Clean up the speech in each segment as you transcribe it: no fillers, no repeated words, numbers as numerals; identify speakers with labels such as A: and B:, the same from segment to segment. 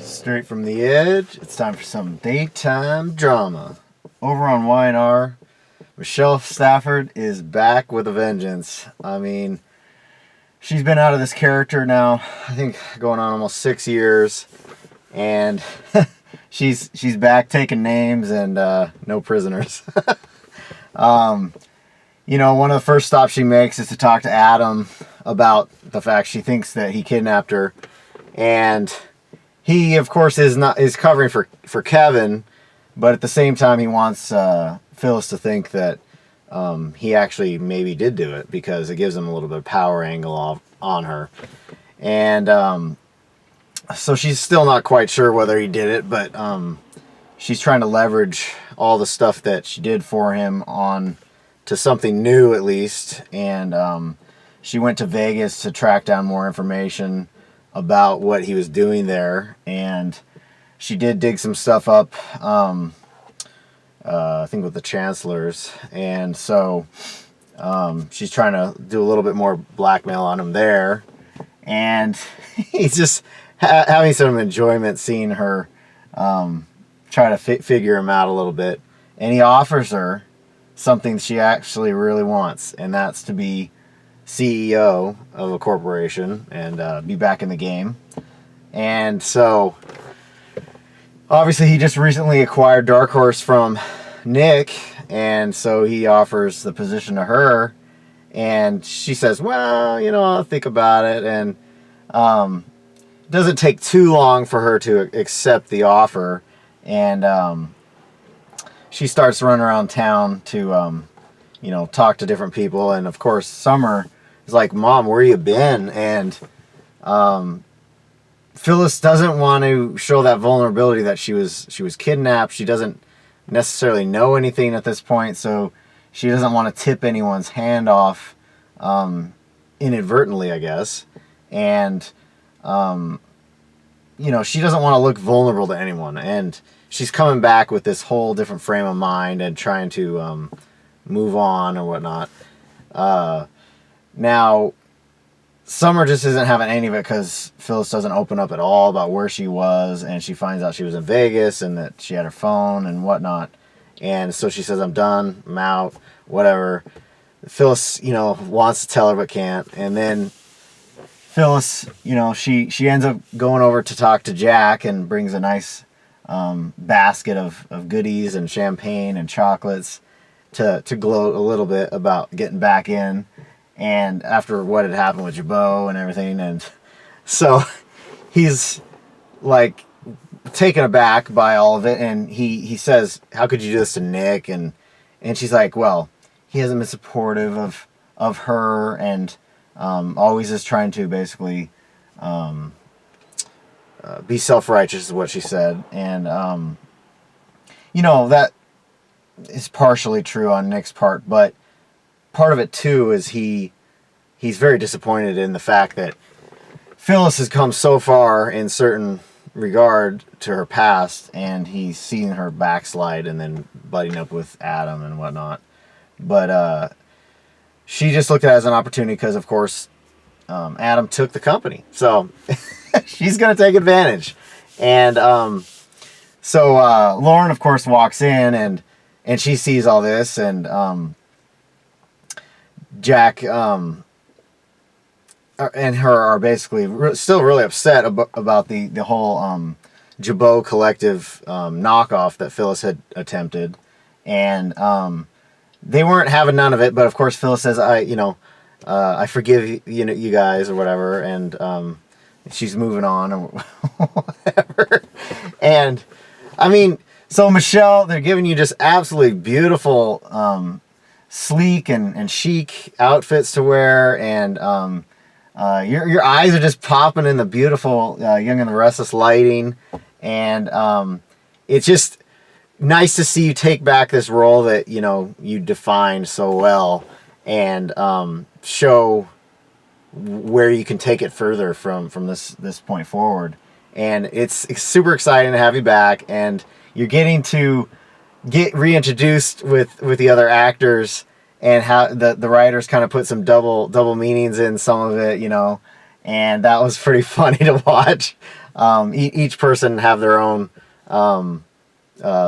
A: Straight from the edge, it's time for some daytime drama. Over on Y&R, Michelle Stafford is back with a vengeance. I mean, she's been out of this character now, I think going on almost 6 years, and she's back taking names and no prisoners. You know, one of the first stops she makes is to talk to Adam about the fact she thinks that he kidnapped her, and he, of course, is covering for Kevin, but at the same time, he wants Phyllis to think that he actually maybe did do it because it gives him a little bit of power angle on her. And so she's still not quite sure whether he did it, but she's trying to leverage all the stuff that she did for him on to something new, at least. And she went to Vegas to track down more information about what he was doing there, and she did dig some stuff up, I think with the chancellors, and so she's trying to do a little bit more blackmail on him there, and he's just having some enjoyment seeing her try to figure him out a little bit, and he offers her something she actually really wants, and that's to be CEO of a corporation and be back in the game. And so obviously he just recently acquired Dark Horse from Nick, and so he offers the position to her, and she says, well, you know, I'll think about it. And it doesn't take too long for her to accept the offer, and she starts running around town to you know, talk to different people. And of course Summer is like, Mom, where you been? And Phyllis doesn't want to show that vulnerability that she was kidnapped. She doesn't necessarily know anything at this point, so she doesn't want to tip anyone's hand off inadvertently, I guess. And you know, she doesn't want to look vulnerable to anyone, and she's coming back with this whole different frame of mind and trying to move on or whatnot. Now, Summer just isn't having any of it because Phyllis doesn't open up at all about where she was, and she finds out she was in Vegas and that she had her phone and whatnot. And so she says, I'm done, I'm out, whatever. Phyllis, you know, wants to tell her but can't. And then Phyllis, you know, she ends up going over to talk to Jack and brings a nice basket of goodies and champagne and chocolates to gloat a little bit about getting back in, and after what had happened with Jabot and everything. And so he's like taken aback by all of it, and he says, how could you do this to Nick? And she's like, well, he hasn't been supportive of her, and always is trying to basically be self-righteous is what she said. And you know, that is partially true on Nick's part, but part of it too is he's very disappointed in the fact that Phyllis has come so far in certain regard to her past, and he's seen her backslide and then butting up with Adam and whatnot. But she just looked at it as an opportunity because, of course, Adam took the company, so she's gonna take advantage. And so Lauren, of course, walks in, and she sees all this, and Jack and her are basically still really upset about the whole Jabot collective knockoff that Phyllis had attempted, and they weren't having none of it. But of course, Phyllis says, I forgive you guys or whatever, and she's moving on or whatever. And I mean, so Michelle, they're giving you just absolutely beautiful, sleek and chic outfits to wear, and your eyes are just popping in the beautiful Young and the Restless lighting, and it's just nice to see you take back this role that, you know, you defined so well, and show where you can take it further from this point forward. And it's super exciting to have you back, and you're getting to get reintroduced with the other actors, and how the writers kind of put some double meanings in some of it, you know, and that was pretty funny to watch. each person have their own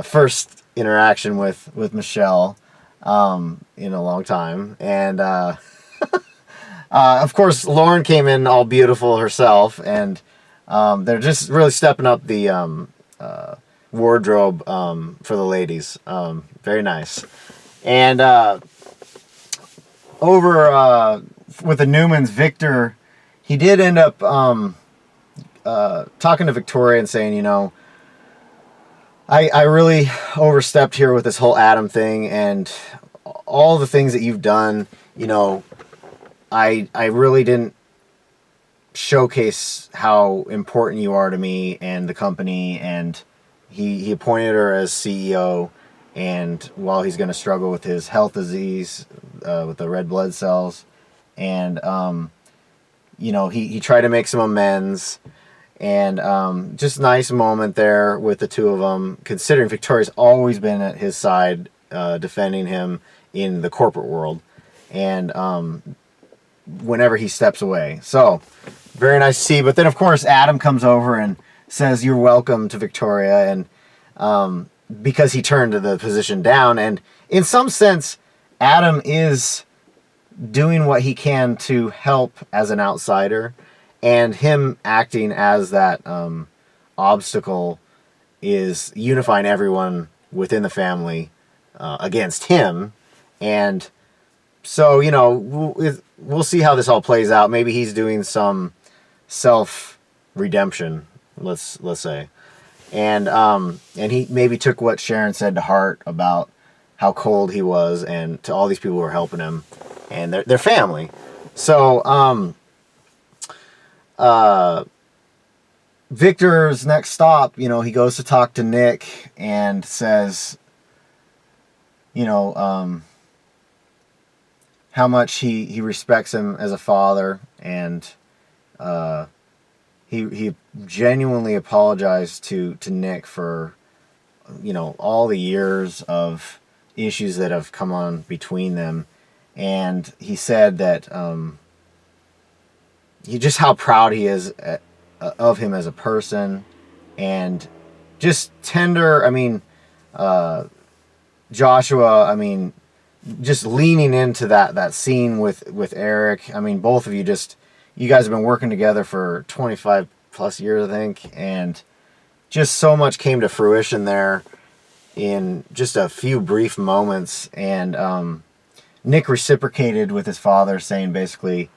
A: first interaction with Michelle in a long time. And of course, Lauren came in all beautiful herself, and they're just really stepping up the wardrobe for the ladies. Very nice. And over with the Newmans, Victor, he did end up talking to Victoria and saying, I really overstepped here with this whole Adam thing, and all the things that you've done, I really didn't showcase how important you are to me and the company. And he appointed her as CEO, and while he's going to struggle with his health disease with the red blood cells, and he tried to make some amends. And just nice moment there with the two of them, considering Victoria's always been at his side, defending him in the corporate world, and whenever he steps away. So, very nice to see. But then, of course, Adam comes over and says, "You're welcome" to Victoria, and because he turned the position down. And in some sense, Adam is doing what he can to help as an outsider. And him acting as that obstacle is unifying everyone within the family against him. And so, we'll see how this all plays out. Maybe he's doing some self-redemption, let's say. And he maybe took what Sharon said to heart about how cold he was, and to all these people who are helping him and their family. So, Victor's next stop, he goes to talk to Nick and says, how much he respects him as a father, and he genuinely apologized to Nick for all the years of issues that have come on between them. And he said that just how proud he is of him as a person, and just tender. Joshua, just leaning into that scene with Eric. Both of you guys have been working together for 25 plus years, I think, and just so much came to fruition there in just a few brief moments. And Nick reciprocated with his father, saying basically,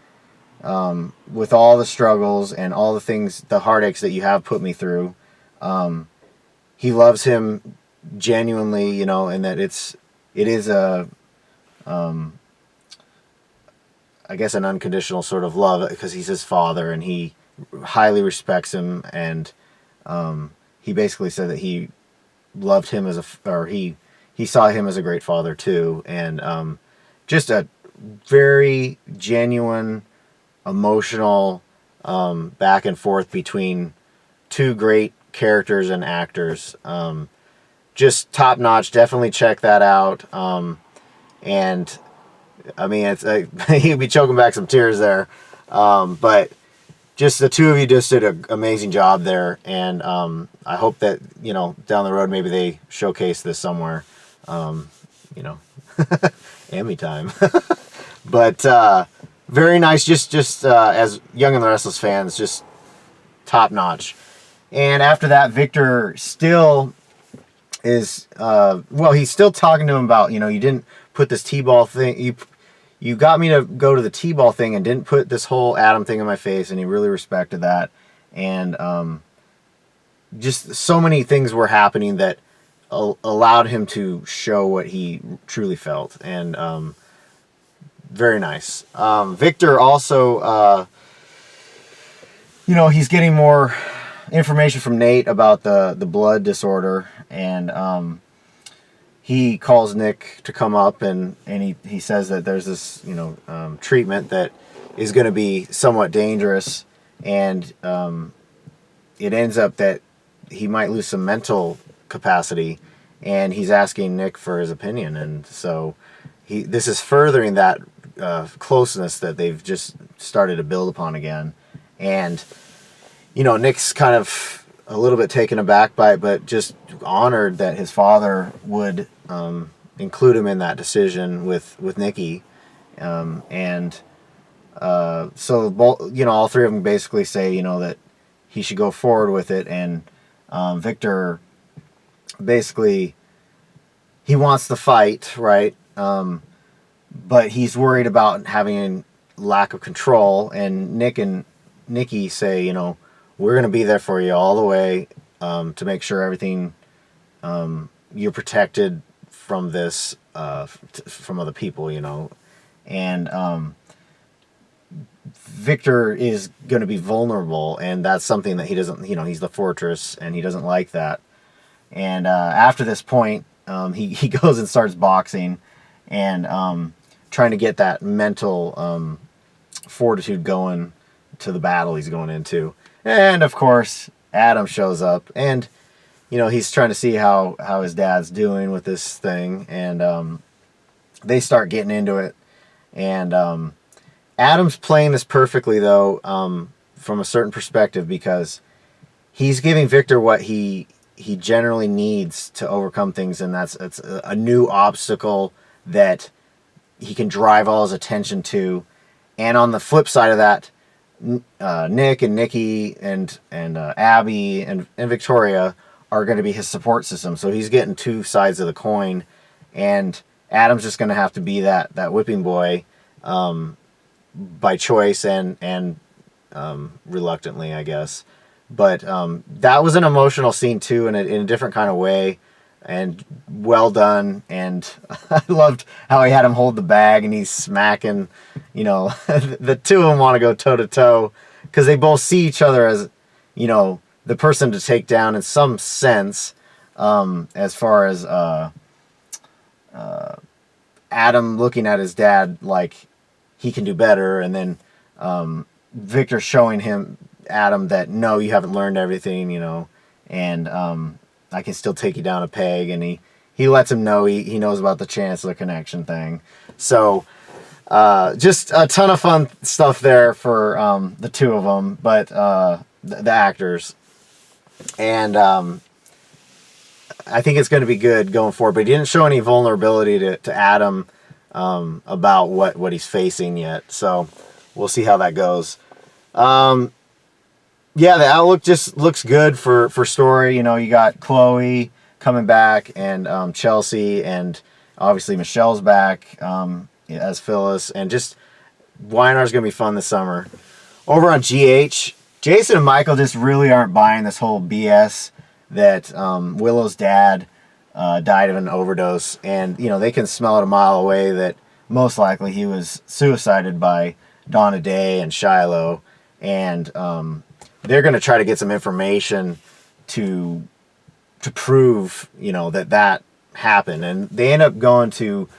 A: with all the struggles and all the things, the heartaches that you have put me through, he loves him genuinely, and that it is I guess an unconditional sort of love, because he's his father and he highly respects him. And he basically said that he loved him he saw him as a great father too. And just a very genuine, emotional back and forth between two great characters and actors. Just top notch. Definitely check that out. And it's he'd be choking back some tears there. But just the two of you just did an amazing job there. And I hope that down the road maybe they showcase this somewhere. Emmy time. But very nice. Just as Young and the Restless fans, just top notch. And after that, Victor still is he's still talking to him about, you didn't put this T-ball thing, you got me to go to the T-ball thing and didn't put this whole Adam thing in my face. And he really respected that. And just so many things were happening that allowed him to show what he truly felt. And very nice. Victor also, he's getting more information from Nate about the blood disorder, and he calls Nick to come up, and he says that there's this treatment that is going to be somewhat dangerous, and it ends up that he might lose some mental capacity, and he's asking Nick for his opinion. And so this is furthering that closeness that they've just started to build upon again. And Nick's kind of a little bit taken aback by it, but just honored that his father would include him in that decision with Nikki. And so both, all three of them basically say, that he should go forward with it. And Victor basically, he wants the fight, right? But he's worried about having a lack of control. And Nick and Nikki say, we're going to be there for you all the way to make sure everything, you're protected from this, from other people, And Victor is going to be vulnerable, and that's something that he doesn't, he's the fortress, and he doesn't like that. And after this point, he goes and starts boxing and trying to get that mental fortitude going to the battle he's going into. And of course, Adam shows up, and he's trying to see how his dad's doing with this thing, and they start getting into it. And Adam's playing this perfectly, though, from a certain perspective, because he's giving Victor what he generally needs to overcome things, and it's a new obstacle that he can drive all his attention to. And on the flip side of that, Nick and Nikki and Abby and Victoria are going to be his support system. So he's getting two sides of the coin, and Adam's just going to have to be that whipping boy by choice and reluctantly, I guess. But that was an emotional scene too, in a different kind of way, and well done. And I loved how he had him hold the bag and he's smacking. The two of them want to go toe to toe because they both see each other as, the person to take down in some sense, as far as Adam looking at his dad like he can do better, and then Victor showing Adam that, no, you haven't learned everything, and I can still take you down a peg, and he lets him know he knows about the Chancellor connection thing. So just a ton of fun stuff there for the two of them, but the actors. And I think it's going to be good going forward, but he didn't show any vulnerability to Adam about what he's facing yet. So we'll see how that goes. Yeah, the outlook just looks good for story. You got Chloe coming back, and Chelsea, and obviously Michelle's back as Phyllis, and just Y&R is going to be fun this summer. Over on GH, Jason and Michael just really aren't buying this whole BS that Willow's dad died of an overdose, and they can smell it a mile away that most likely he was suicided by Donna Day and Shiloh, and they're going to try to get some information to prove that happened. And they end up going to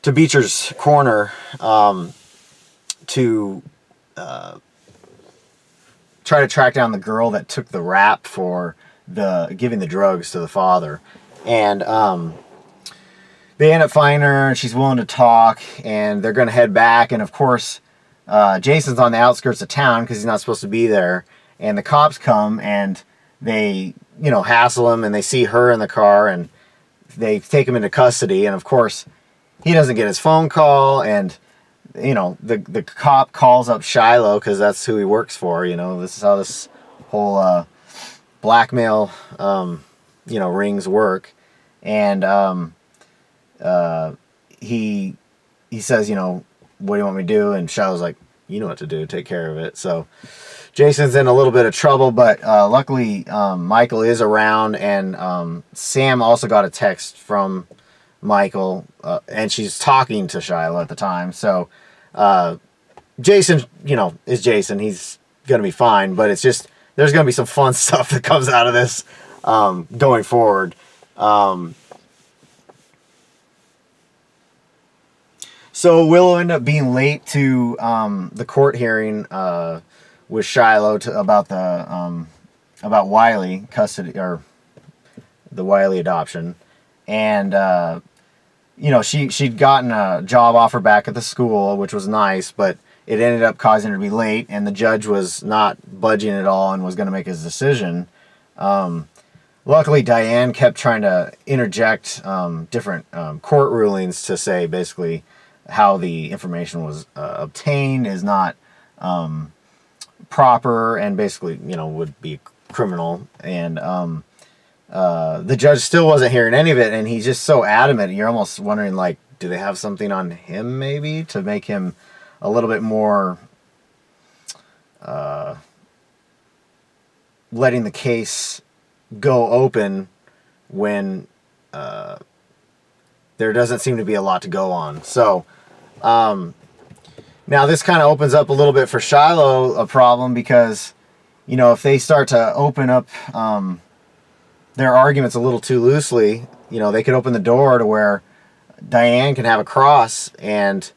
A: Beecher's corner to try to track down the girl that took the rap for giving the drugs to the father. And they end up finding her, and she's willing to talk, and they're going to head back. And of course, Jason's on the outskirts of town because he's not supposed to be there. And the cops come, and they, hassle him, and they see her in the car, and they take him into custody. And of course, he doesn't get his phone call, and the cop calls up Shiloh because that's who he works for. This is how this whole blackmail rings work. And he says, what do you want me to do? And Shiloh's like, you know what to do, take care of it. So Jason's in a little bit of trouble, but luckily Michael is around, and Sam also got a text from Michael, and she's talking to Shiloh at the time. So Jason, is Jason. He's going to be fine, but it's just, there's going to be some fun stuff that comes out of this going forward. So Willow ended up being late to the court hearing with Shiloh about Wiley custody, or the Wiley adoption, and she'd gotten a job offer back at the school, which was nice, but it ended up causing her to be late, and the judge was not budging at all and was going to make his decision. Luckily, Diane kept trying to interject different court rulings to say basically how the information was obtained is not proper and basically, would be criminal. And the judge still wasn't hearing any of it, and he's just so adamant. You're almost wondering, like, do they have something on him maybe to make him a little bit more letting the case go open when there doesn't seem to be a lot to go on. So now this kind of opens up a little bit for Shiloh a problem, because if they start to open up their arguments a little too loosely, they could open the door to where Diane can have a cross and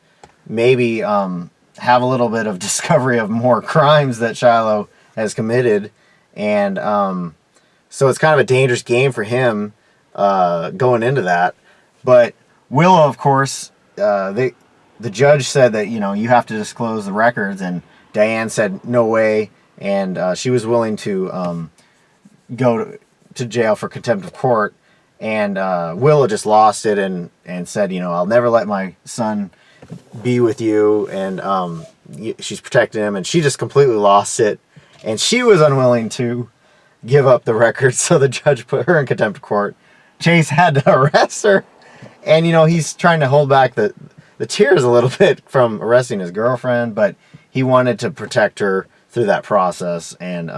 A: maybe have a little bit of discovery of more crimes that Shiloh has committed. And so it's kind of a dangerous game for him going into that. But Willow, of course, the judge said that, you have to disclose the records, and Diane said no way, and she was willing to go to jail for contempt of court. And Willow just lost it and said, I'll never let my son be with you, and she's protecting him, and she just completely lost it, and she was unwilling to give up the records, so the judge put her in contempt of court. Chase had to arrest her, and he's trying to hold back the tears a little bit from arresting his girlfriend, but he wanted to protect her through that process. And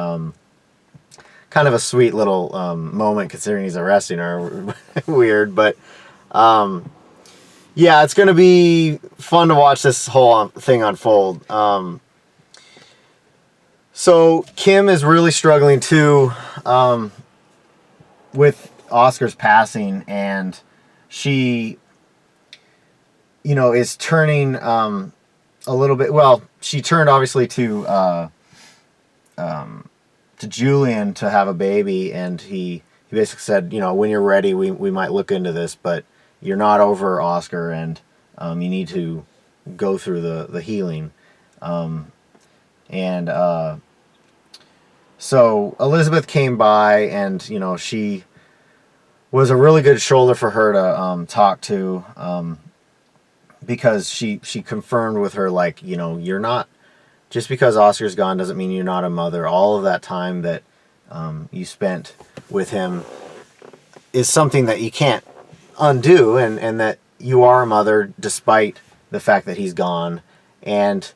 A: kind of a sweet little moment considering he's arresting her. Weird, but yeah, it's going to be fun to watch this whole thing unfold. So Kim is really struggling too with Oscar's passing, and she, is turning a little bit. Well, she turned obviously to Julian to have a baby, and he basically said, when you're ready, we might look into this, but you're not over Oscar, and you need to go through the healing. So Elizabeth came by, and she was a really good shoulder for her to talk to, because she confirmed with her, like, you're not, just because Oscar's gone doesn't mean you're not a mother. All of that time that you spent with him is something that you can't undo, and that you are a mother despite the fact that he's gone. And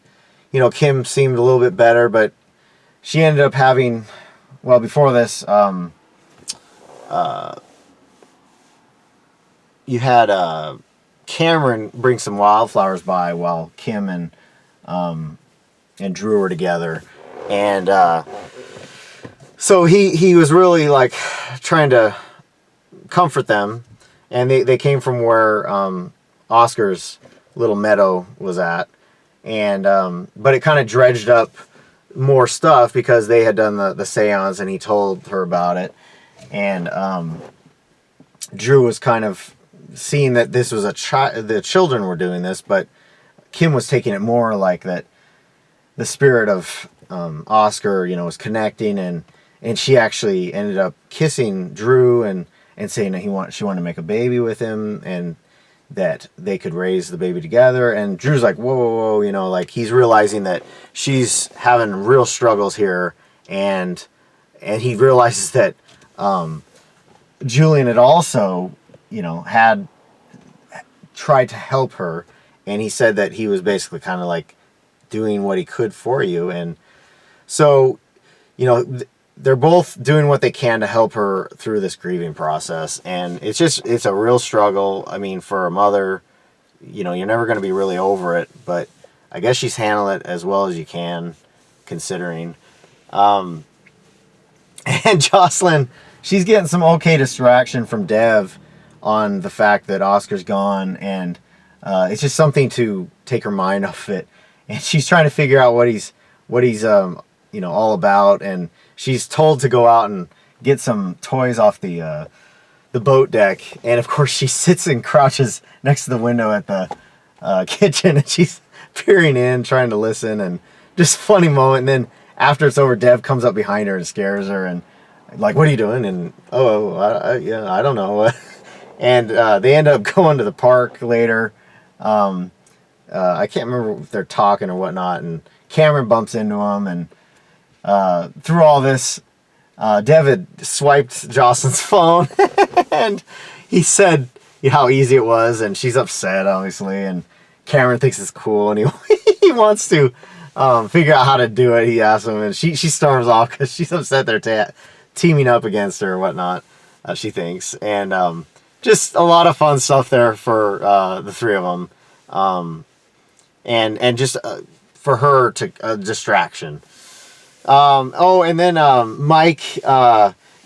A: Kim seemed a little bit better, but she ended up having, well, before this, you had Cameron bring some wildflowers by while Kim and Drew were together, and so he was really like trying to comfort them, and they came from where Oscar's little meadow was at, and but it kind of dredged up more stuff because they had done the seance, and he told her about it, and Drew was kind of seeing that this was the children were doing this, but Kim was taking it more like that the spirit of Oscar, was connecting, and she actually ended up kissing Drew and saying that she wanted to make a baby with him, and that they could raise the baby together. And Drew's like, whoa, like he's realizing that she's having real struggles here, and he realizes that Julian had also, had tried to help her, and he said that he was basically kind of like doing what he could for you. And so, they're both doing what they can to help her through this grieving process. And it's a real struggle. I mean, for a mother, you're never going to be really over it, but I guess she's handling it as well as you can, considering. And Josslyn, she's getting some okay distraction from Dev on the fact that Oscar's gone, and it's just something to take her mind off it. And she's trying to figure out what he's all about, and she's told to go out and get some toys off the boat deck. And of course she sits and crouches next to the window at the kitchen, and she's peering in, trying to listen, and just funny moment. And then after it's over, Dev comes up behind her and scares her, and like, what are you doing? And yeah, I don't know. And they end up going to the park later. I can't remember if they're talking or whatnot, and Cameron bumps into him, and through all this, Dev had swiped Josslyn's phone, and he said how easy it was, and she's upset, obviously, and Cameron thinks it's cool, and he wants to figure out how to do it. He asks him, and she storms off because she's upset they're teaming up against her or whatnot, she thinks. And just a lot of fun stuff there for the three of them. And just for her to a distraction. And then Mike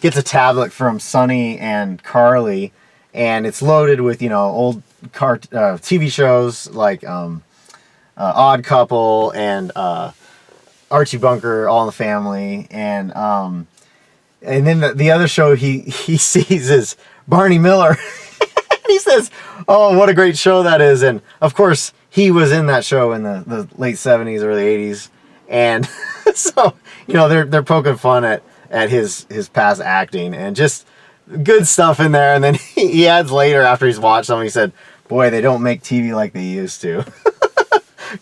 A: gets a tablet from Sonny and Carly, and it's loaded with, old TV shows like Odd Couple and Archie Bunker, All in the Family, and then the other show he sees is Barney Miller. He says, "Oh, what a great show that is!" And of course, he was in that show in the late 70s, early 80s, and so they're poking fun at his past acting, and just good stuff in there. And then he adds later, after he's watched them, he said, "Boy, they don't make TV like they used to."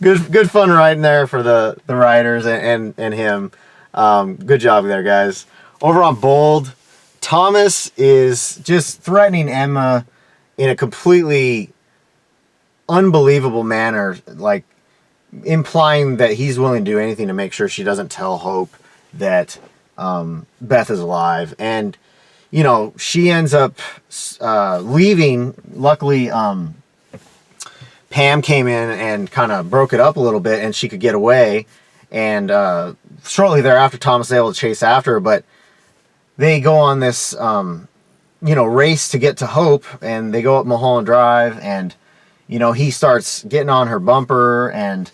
A: Good fun writing there for the writers and him. Good job there, guys. Over on Bold, Thomas is just threatening Emma in a completely unbelievable manner, like implying that he's willing to do anything to make sure she doesn't tell Hope that Beth is alive. And she ends up leaving. Luckily, Pam came in and kind of broke it up a little bit, and she could get away. And shortly thereafter, Thomas is able to chase after her, but they go on this race to get to Hope, and they go up Mulholland Drive, and he starts getting on her bumper, and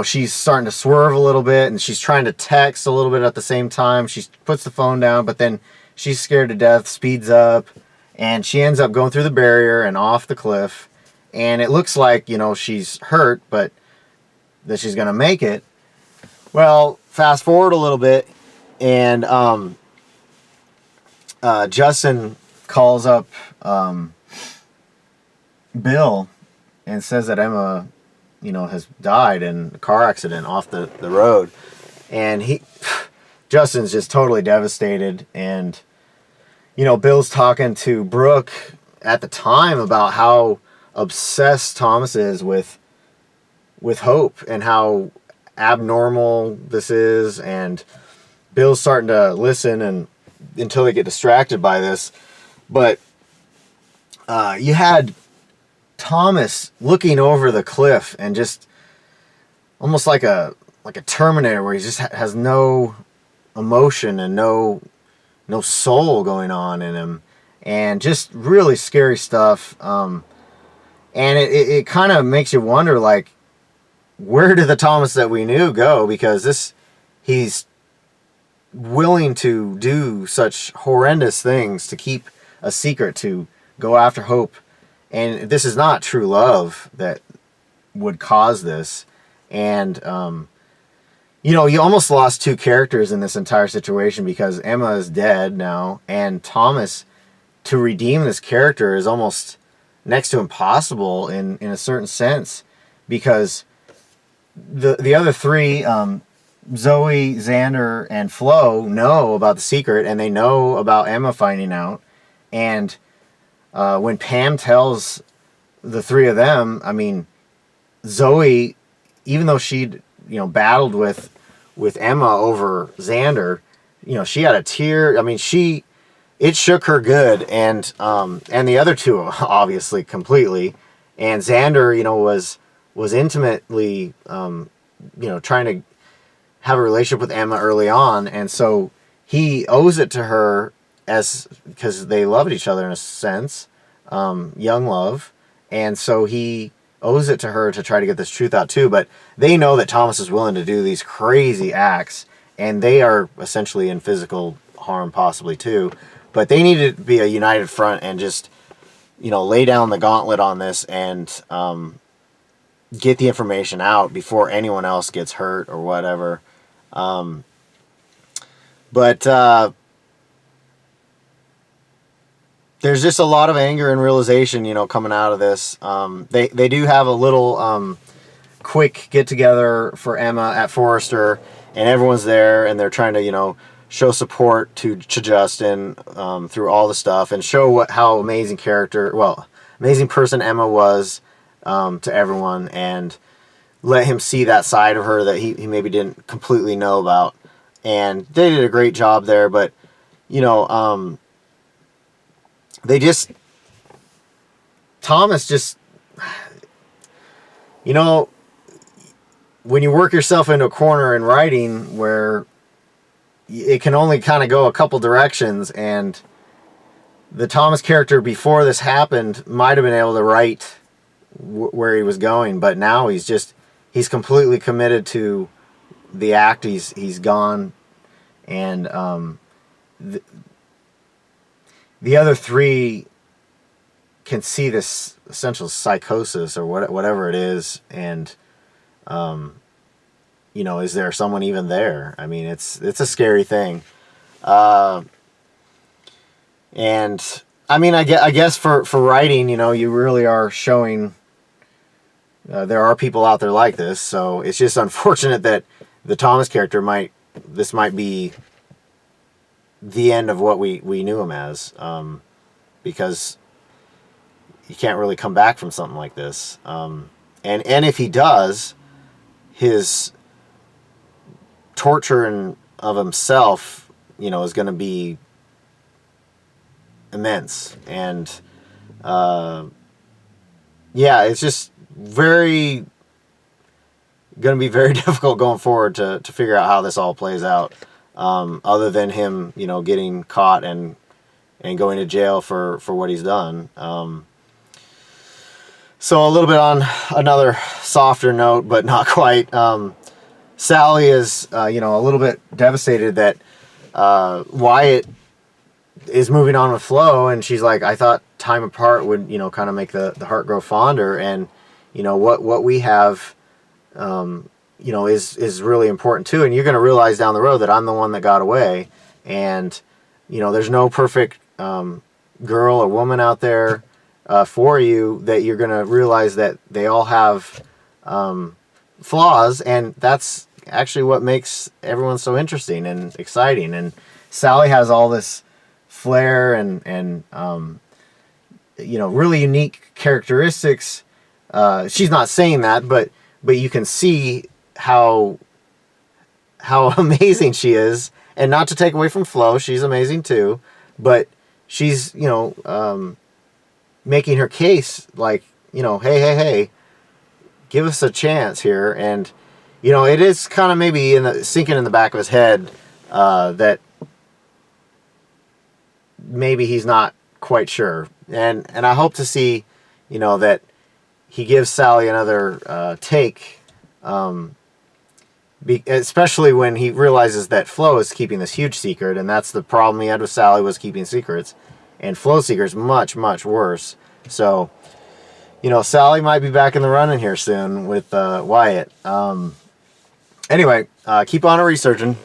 A: she's starting to swerve a little bit, and she's trying to text a little bit at the same time. She puts the phone down, but then she's scared to death, speeds up, and she ends up going through the barrier and off the cliff. And it looks like, she's hurt, but that she's going to make it. Well, fast forward a little bit, and Justin calls up Bill and says that Emma, has died in a car accident off the road. And Justin's just totally devastated. And, Bill's talking to Brooke at the time about how obsessed Thomas is with Hope and how abnormal this is. And Bill's starting to listen and until they get distracted by this. But you had Thomas looking over the cliff and just almost like a Terminator, where he just has no emotion and no soul going on in him, and just really scary stuff. And it kind of makes you wonder, like, where did the Thomas that we knew go? Because he's willing to do such horrendous things to keep a secret, to go after Hope. And this is not true love that would cause this. And, you almost lost two characters in this entire situation, because Emma is dead now, and Thomas, to redeem this character, is almost next to impossible in a certain sense, because the other three, Zoe, Xander, and Flo, know about the secret, and they know about Emma finding out. And when Pam tells the three of them, I mean, Zoe, even though she'd battled with Emma over Xander, she had a tear. I mean, it shook her good, and the other two obviously completely. And Xander, was intimately trying to have a relationship with Emma early on, and so he owes it to her, because they loved each other in a sense, young love, and so he owes it to her to try to get this truth out too. But they know that Thomas is willing to do these crazy acts, and they are essentially in physical harm possibly too. But they need to be a united front and just lay down the gauntlet on this, and get the information out before anyone else gets hurt or whatever. But there's just a lot of anger and realization, coming out of this. They do have a little quick get together for Emma at Forrester, and everyone's there, and they're trying to show support to Josslyn through all the stuff, and show how amazing person Emma was to everyone, and let him see that side of her that he maybe didn't completely know about. And they did a great job there, but Thomas just, when you work yourself into a corner in writing where it can only kind of go a couple directions, and the Thomas character before this happened might have been able to write where he was going, but now he's completely committed to the act. He's gone, and the other three can see this essential psychosis or whatever it is, and is there someone even there? I mean, it's a scary thing, and I mean, I guess for writing, you really are showing there are people out there like this. So it's just unfortunate that the Thomas character might be the end of what we knew him as, because you can't really come back from something like this. And if he does, his torture of himself, is going to be immense. And it's just going to be very difficult going forward to figure out how this all plays out. Other than him, getting caught and going to jail for what he's done. So a little bit on another softer note, but not quite. Sally is, a little bit devastated that Wyatt is moving on with Flo, and she's like, I thought time apart would, kind of make the heart grow fonder, and what we have, is really important too. And you're going to realize down the road that I'm the one that got away, and there's no perfect girl or woman out there for you, that you're going to realize that they all have flaws, and that's actually what makes everyone so interesting and exciting. And Sally has all this flair and really unique characteristics. She's not saying that, but you can see how amazing she is. And not to take away from Flo, she's amazing too, but she's making her case like, hey, give us a chance here. And it is kind of maybe sinking in the back of his head that maybe he's not quite sure. And I hope to see that he gives Sally another take, especially when he realizes that Flo is keeping this huge secret, and that's the problem he had with Sally, was keeping secrets, and Flo's secret is much, much worse. So Sally might be back in the running here soon with Wyatt. Anyway, keep on researching.